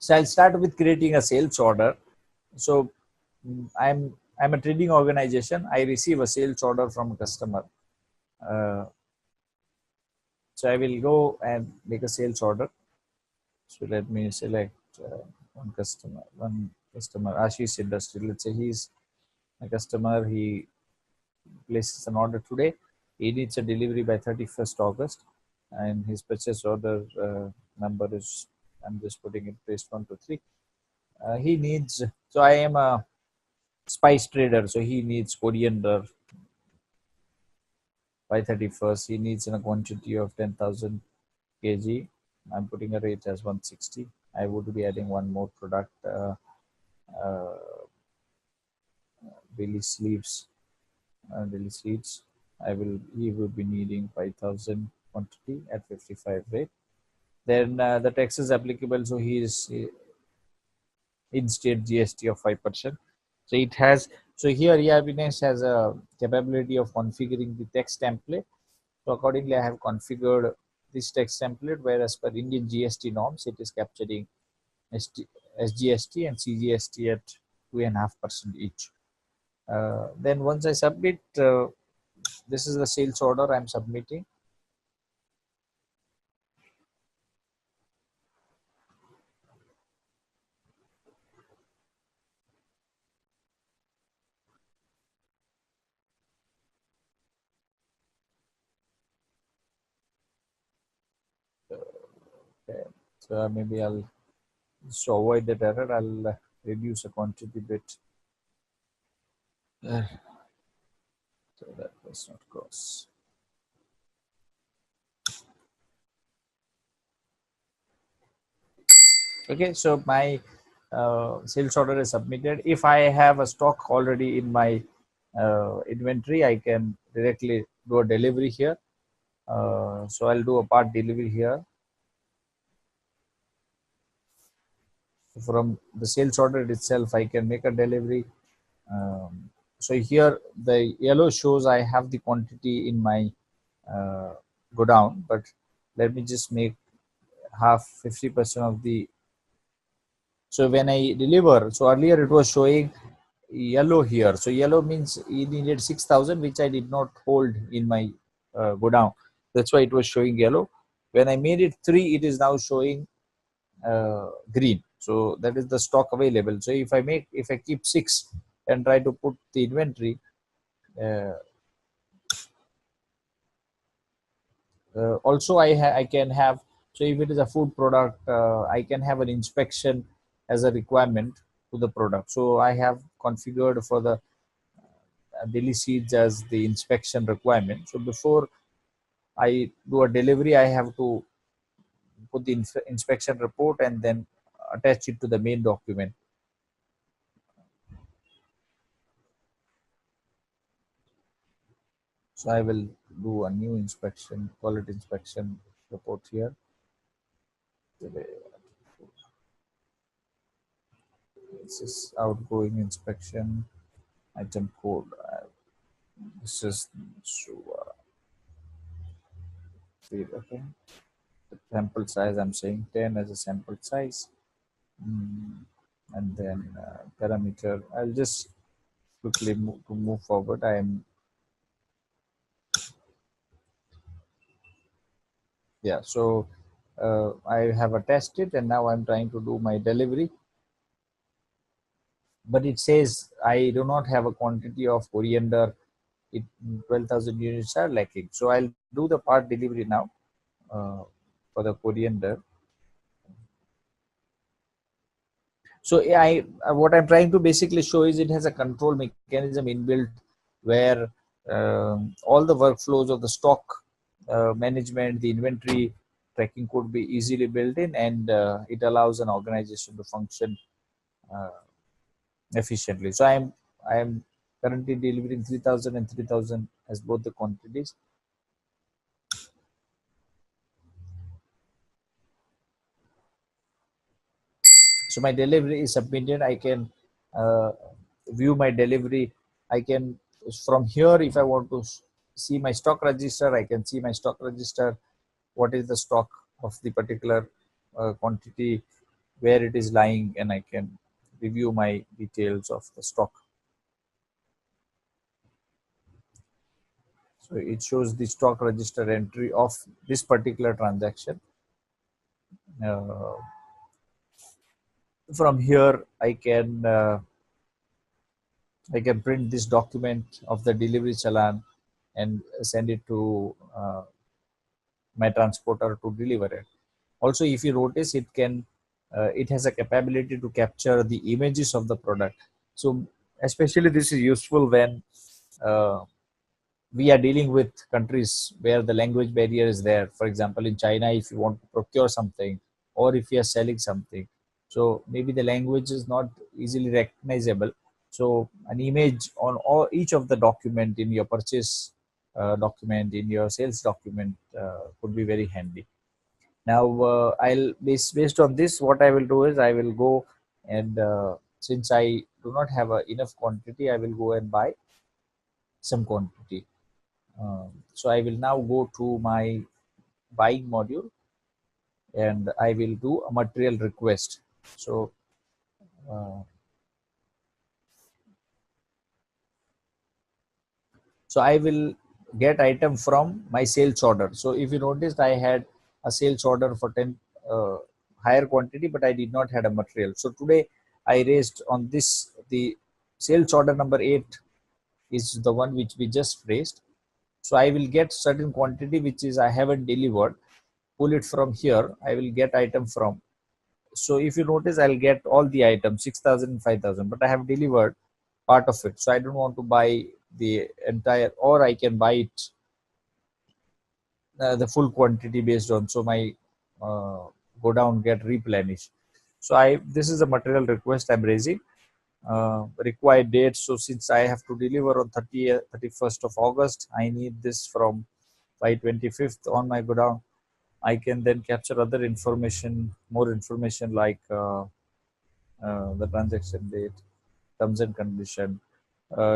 So I'll start with creating a sales order. So I'm a trading organization. I receive a sales order from a customer. So I will go and make a sales order. So let me select one customer, Ashish Industry. Let's say he's a customer. He places an order today. He needs a delivery by 31st August, and his purchase order number is, I'm just putting it, based 1 to 3. He needs, so I am a spice trader, so he needs coriander by 31st. He needs in a quantity of 10,000 kg. I'm putting a rate as 160. I would be adding one more product, uh, daily sleeves, daily seeds. He will be needing 5,000 quantity at 55 rate. Then the tax is applicable, so he is in state GST of 5%. So it has, so here ERPNext has a capability of configuring the text template. So accordingly, I have configured this text template where, as per Indian GST norms, it is capturing SGST and CGST at 2.5% each. Then once I submit, this is the sales order I'm submitting. Okay. So maybe I'll, to avoid that error, I'll reduce the quantity bit. So that was not cross. Okay, so my sales order is submitted. If I have a stock already in my inventory, I can directly do a delivery here. So I'll do a part delivery here. From the sales order itself, I can make a delivery. So here the yellow shows I have the quantity in my go down, but let me just make half 50% of the. So when I deliver, so earlier it was showing yellow here. So yellow means it needed 6,000, which I did not hold in my go down. That's why it was showing yellow. When I made it 3, it is now showing green. So that is the stock available. So if I keep 6 and try to put the inventory, also I can have, so if it is a food product, I can have an inspection as a requirement to the product. So I have configured for the daily seeds as the inspection requirement. So before I do a delivery, I have to put the inspection report and then attach it to the main document. So I will do a new inspection, quality inspection report here. This is outgoing inspection item code. This is okay. The sample size, I'm saying 10 as a sample size. And then parameter, I'll just quickly move forward. So I have attached it, and now I'm trying to do my delivery, but it says I do not have a quantity of coriander. 12,000 units are lacking. So I'll do the part delivery now for the coriander. So what I'm trying to basically show is it has a control mechanism inbuilt where all the workflows of the stock management, the inventory tracking could be easily built in, and it allows an organization to function efficiently. So I am currently delivering 3,000 and 3,000 as both the quantities. So my delivery is submitted. I can view my delivery. I can, from here, if I want to see my stock register, I can see my stock register. What is the stock of the particular quantity where it is lying, and I can review my details of the stock. So it shows the stock register entry of this particular transaction. Uh, from here, I can print this document of the delivery challan and send it to my transporter to deliver it. Also, if you notice, it has a capability to capture the images of the product. So especially this is useful when uh, we are dealing with countries where the language barrier is there. For example, in China, if you want to procure something or if you are selling something, so maybe the language is not easily recognizable. So an image on each of the document in your purchase document, in your sales document, could be very handy. Now, I'll based on this, what I will do is I will go and since I do not have enough quantity, I will go and buy some quantity. So I will now go to my buying module and I will do a material request. So uh, I will get item from my sales order. So if you noticed, I had a sales order for 10 uh, higher quantity, but I did not had a material. So today I raised on this, the sales order number 8 is the one which we just raised. So I will get certain quantity which is I haven't delivered, pull it from here, I will get item from. So if you notice, I'll get all the items 6,000 and 5,000, but I have delivered part of it. So I don't want to buy the entire, or I can buy it the full quantity based on, so my uh, go down get replenished. So I this is a material request I'm raising. Required date, so since I have to deliver on 31st of August, I need this from by 25th on my go down. I can then capture other information, more information like the transaction date, terms and condition.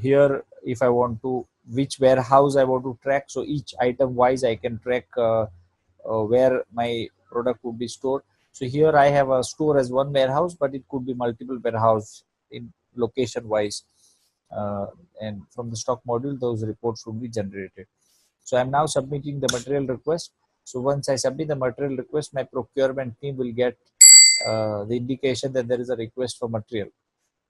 Here, if I want to, which warehouse I want to track, so each item wise I can track where my product would be stored. So here I have a store as one warehouse, but it could be multiple warehouse in location wise. Uh, and from the stock module, those reports would be generated. So I'm now submitting the material request. So once I submit the material request, my procurement team will get the indication that there is a request for material.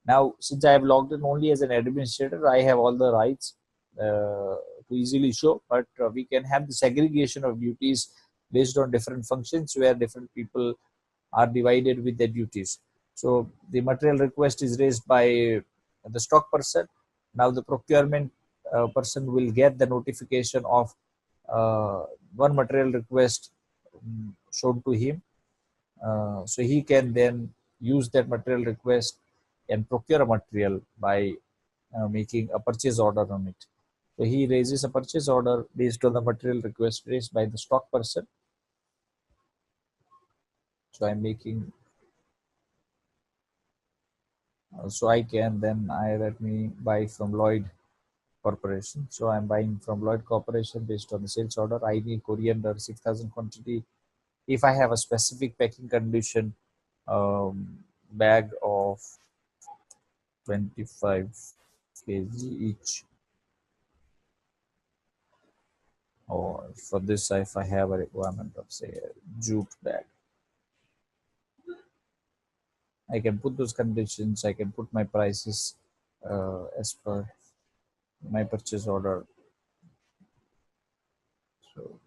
Now, since I have logged in only as an administrator, I have all the rights to easily show, but we can have the segregation of duties based on different functions where different people are divided with their duties. So the material request is raised by the stock person. Now the procurement person will get the notification of uh, one material request shown to him. So he can then use that material request and procure a material by making a purchase order on it. So he raises a purchase order based on the material request raised by the stock person. So I'm making, so I can then let me buy from Lloyd Corporation. So I'm buying from Lloyd Corporation based on the sales order. I need coriander 6,000 quantity. If I have a specific packing condition, bag of 25 kg each, or for this, if I have a requirement of say a jute bag, I can put those conditions. I can put my prices as per my purchase order. So,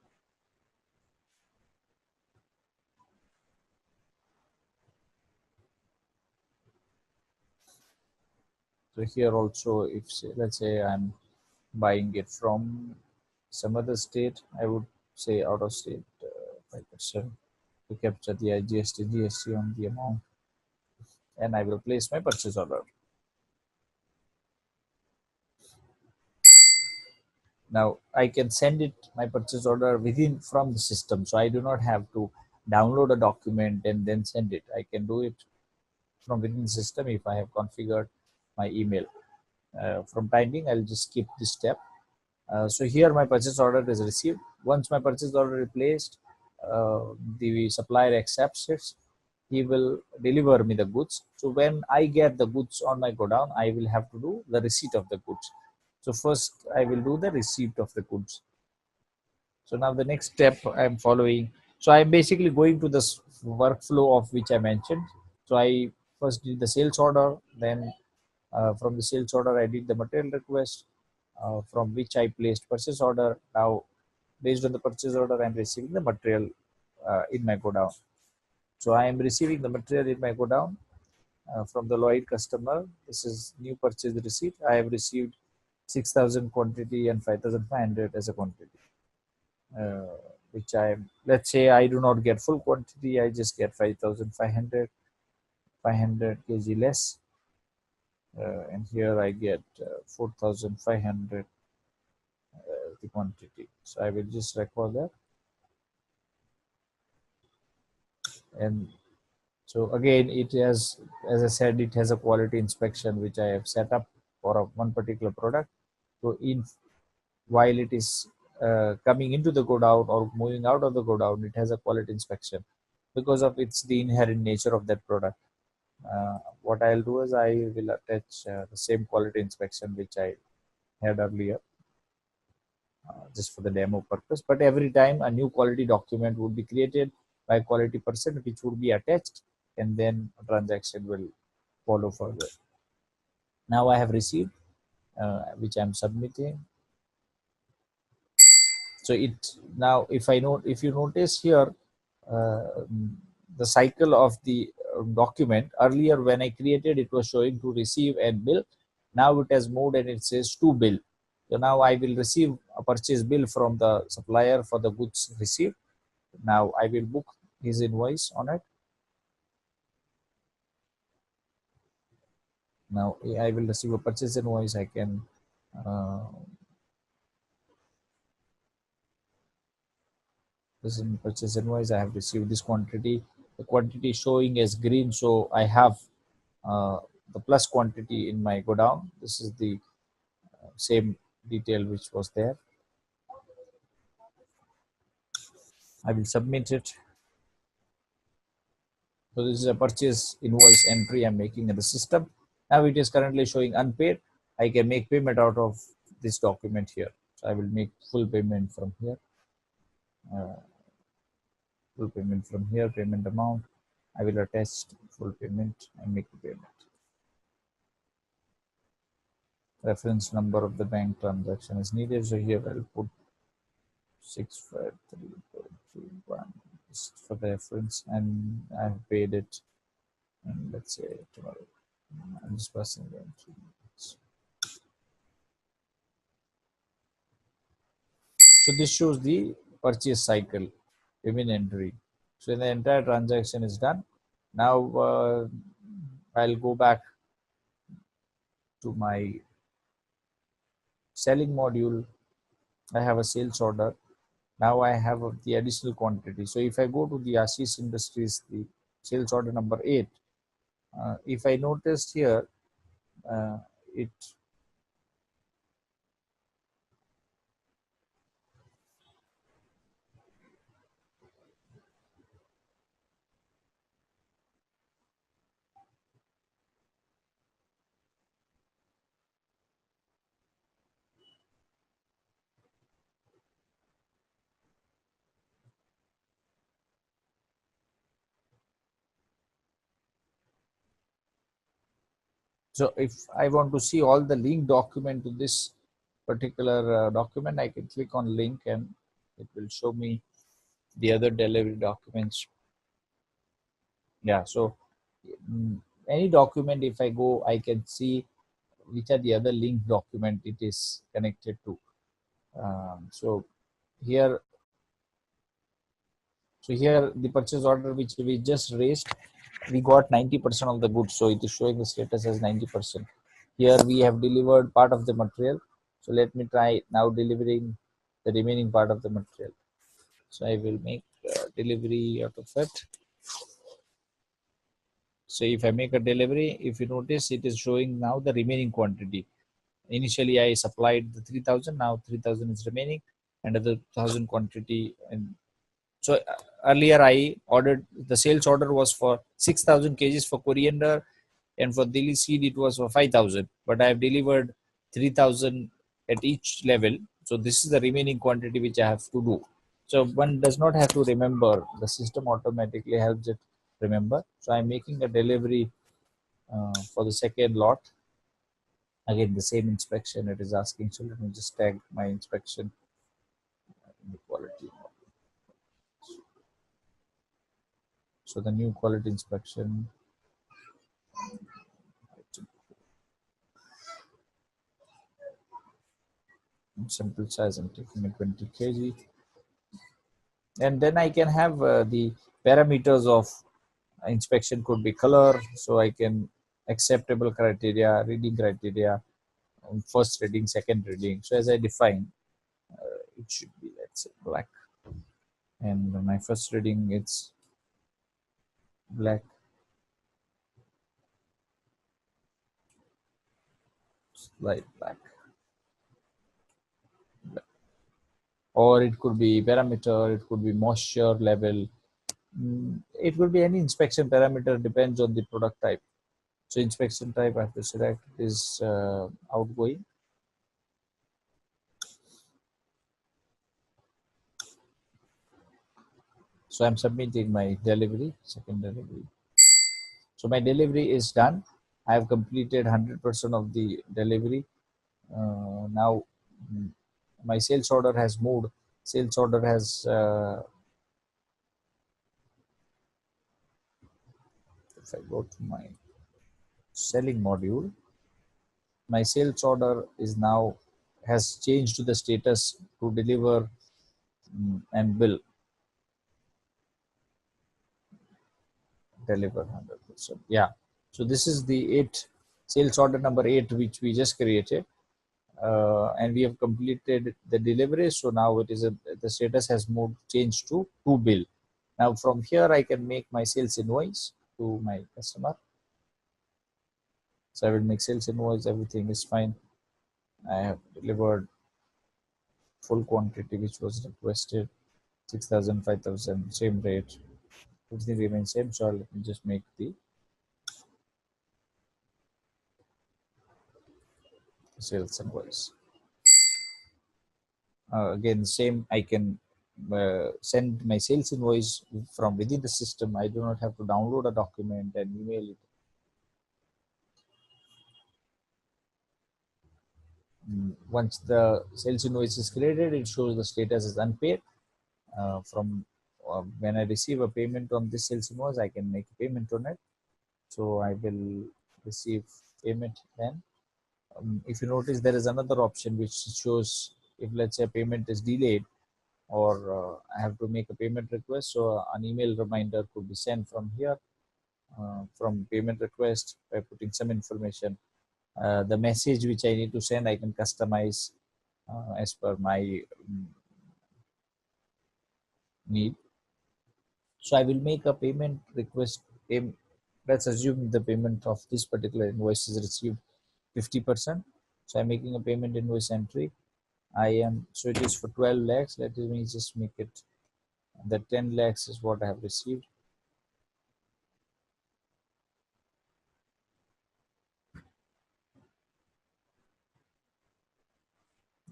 so here also, if say, let's say I'm buying it from some other state, I would say out of state 5% to capture the GST on the amount, and I will place my purchase order. Now I can send it my purchase order within from the system, so I do not have to download a document and then send it. I can do it from within the system if I have configured my email. From time being, I'll just skip this step. So here my purchase order is received. Once my purchase order is placed, the supplier accepts it. he will deliver me the goods. So when I get the goods on my godown, I will have to do the receipt of the goods. So first I will do the receipt of the goods. So now the next step I'm following. So I'm basically going to this workflow of which I mentioned. So I first did the sales order, then from the sales order I did the material request, from which I placed purchase order. Now based on the purchase order, I'm receiving the material in my godown. So I am receiving the material in my godown from the Lloyd customer. This is new purchase receipt. I have received 6,000 quantity and 5,500 as a quantity, uh, which I am, let's say I do not get full quantity, I just get 5,500, 500 kg less, and here I get 4,500 the quantity. So I will just record that. And so again, it has, as I said, it has a quality inspection which I have set up for one particular product. So in while it is coming into the godown or moving out of the godown, it has a quality inspection because of its the inherent nature of that product. What I'll do is I will attach the same quality inspection which I had earlier, just for the demo purpose. But every time a new quality document would be created by a quality person, which would be attached, and then a transaction will follow further. Now I have received, which I'm submitting. So it now, if you notice here, uh, the cycle of the document, earlier when I created, it was showing to receive and bill. Now it has moved and it says to bill. So now I will receive a purchase bill from the supplier for the goods received. Now I will book his invoice on it. Now I will receive a purchase invoice. I can uh, this is purchase invoice. I have received this quantity. The quantity showing as green, so I have the plus quantity in my godown. This is the same detail which was there. I will submit it. So this is a purchase invoice entry I'm making in the system. Now it is currently showing unpaid. I can make payment out of this document here. So I will make full payment from here. Uh, Full payment from here, payment amount. I will attach full payment and make the payment. Reference number of the bank transaction is needed. So here I'll put 653.31 for the reference, and I've paid it. And let's say tomorrow, I'm just passing them to. So this shows the purchase cycle, payment entry. So the entire transaction is done. Now I'll go back to my selling module. I have a sales order. Now I have the additional quantity. So if I go to the Ashish Industries, the sales order number 8, if I noticed here, it so if I want to see all the link document to this particular document, I can click on link and it will show me the other delivery documents. Yeah, so any document, if I go, I can see which are the other link document it is connected to. So here, the purchase order which we just raised, we got 90% of the goods, so it is showing the status as 90%. Here we have delivered part of the material, so let me try now delivering the remaining part of the material. So I will make delivery out of it. So if I make a delivery, if you notice, it is showing now the remaining quantity. Initially I supplied the 3,000, now 3,000 is remaining, and the 1,000 quantity, and So earlier I ordered, the sales order was for 6,000 kgs for coriander, and for daily seed it was for 5,000. But I have delivered 3,000 at each level. So this is the remaining quantity which I have to do. So one does not have to remember. The system automatically helps it remember. So I'm making a delivery for the second lot. Again, the same inspection it is asking. So let me just tag my inspection in the quality. So the new quality inspection, simple size, I'm taking a 20 kg. And then I can have the parameters of inspection could be color. So I can acceptable criteria, reading criteria, first reading, second reading. So as I define, it should be, let's say, black. And my first reading, it's black, light black. Or it could be parameter, it could be moisture level. It could be any inspection parameter, depends on the product type. So inspection type I have to select is outgoing. So I'm submitting my delivery, second delivery. So my delivery is done. I have completed 100% of the delivery. Now my sales order has moved. Sales order has, if I go to my selling module, my sales order is now has changed to the status to deliver and bill. Deliver 100%. Yeah. So this is the sales order number 8 which we just created. And we have completed the delivery. So now it is the status has moved changed to bill. Now from here I can make my sales invoice to my customer. So I will make sales invoice. Everything is fine. I have delivered full quantity which was requested, 6,000, 5,000, same rate. Everything remains same. So let me just make the sales invoice. Again, same, I can send my sales invoice from within the system. I do not have to download a document and email it. Once the sales invoice is created, it shows the status is unpaid. From when I receive a payment on this sales invoice, I can make a payment on it. So I will receive payment then. If you notice, there is another option which shows if, let's say, payment is delayed, or I have to make a payment request. So an email reminder could be sent from here, from payment request, by putting some information. The message which I need to send, I can customize as per my need. So I will make a payment request. Let's assume the payment of this particular invoice is received 50%. So I'm making a payment invoice entry. So it is for 12 lakhs. Let me just make it, the 10 lakhs is what I have received.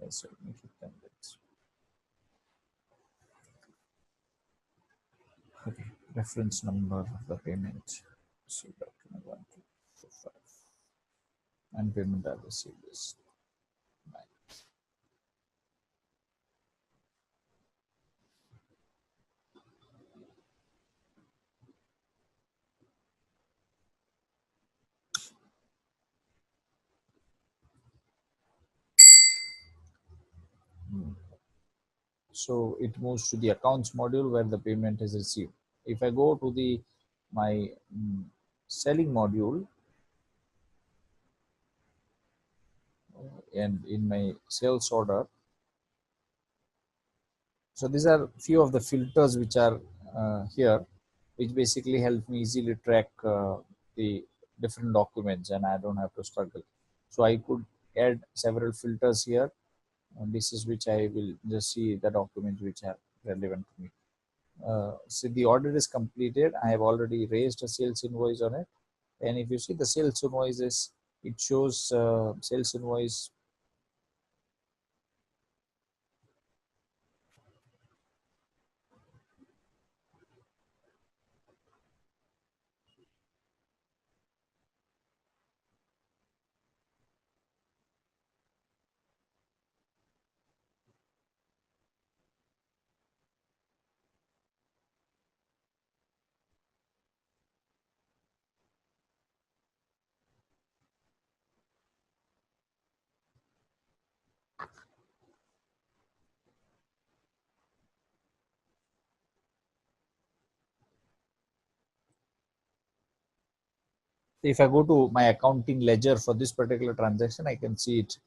Yes, so make it 10 lakhs. Okay, reference number of the payment. So document 1245. And payment I received is 9. So it moves to the accounts module where the payment is received. If I go to the my selling module, and in my sales order, so these are few of the filters which are here, which basically help me easily track the different documents, and I don't have to struggle. So I could add several filters here, and this is which I will just see the documents which are relevant to me. So the order is completed. I have already raised a sales invoice on it. And if you see the sales invoices, it shows sales invoice. If I go to my accounting ledger for this particular transaction, I can see it,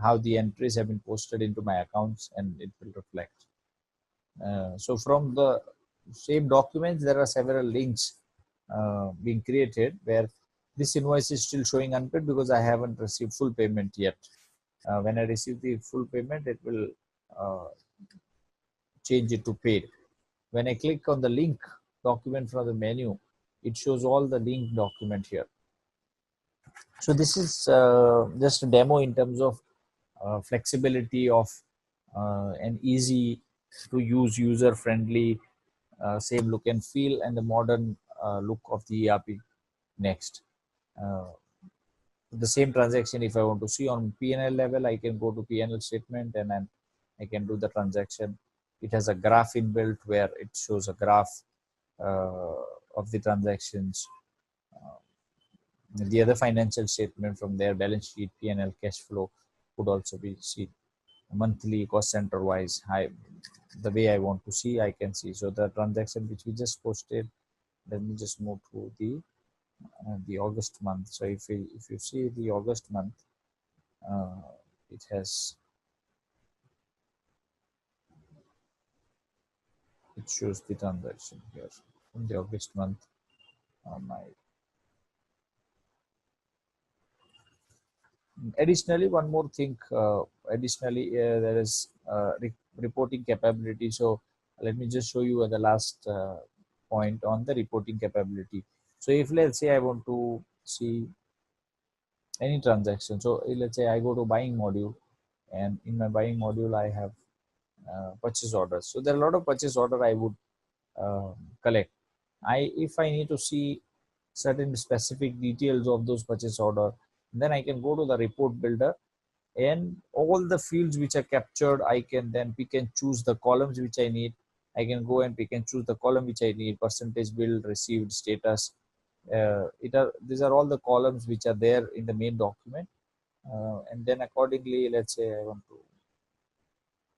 how the entries have been posted into my accounts, and it will reflect. So from the same documents, there are several links being created where this invoice is still showing unpaid because I haven't received full payment yet. When I receive the full payment, it will uh, change it to paid. When I click on the link document from the menu, it shows all the link document here. So this is just a demo in terms of flexibility of an easy to use, user friendly, same look and feel, and the modern look of the ERPNext. The same transaction, if I want to see on P&L level, I can go to P&L statement, and then I can do the transaction. It has a graph inbuilt where it shows a graph of the transactions. The other financial statement from their balance sheet, P&L, cash flow could also be seen monthly, cost center wise. The way I want to see, I can see. So the transaction which we just posted, let me just move to the August month. So if you see the August month, uh, it has, it shows the transaction here in the August month. My Additionally, one more thing. Additionally, there is reporting capability. So let me just show you the last point on the reporting capability. So if let's say I want to see any transaction, so let's say I go to buying module, and in my buying module I have purchase orders. So there are a lot of purchase order I would collect. If I need to see certain specific details of those purchase order, then I can go to the report builder, and all the fields which are captured, I can then pick and choose the columns which I need. I can go and pick and choose the column which I need: percentage billed, received, status. These are all the columns which are there in the main document, and then accordingly, let's say I want to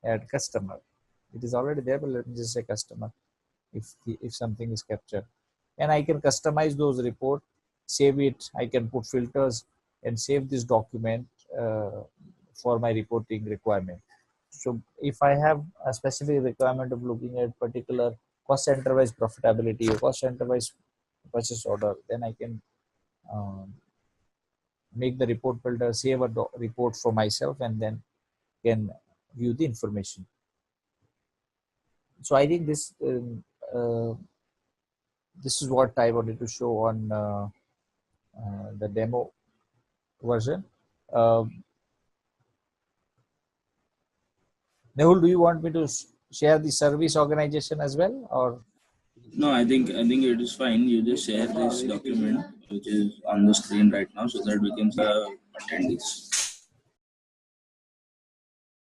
add customer. It is already there, but let me just say customer if something is captured, and I can customize those report, save it. I can put filters and save this document for my reporting requirement. So if I have a specific requirement of looking at particular cost center wise profitability or cost center wise purchase order, then I can um, make the report builder, save a report for myself, and then can view the information. So I think uh, this is what I wanted to show on the demo version. Uh, Nehul, do you want me to share the service organization as well, or? No, I think it is fine. You just share this document which is on the screen right now so that we can attendees.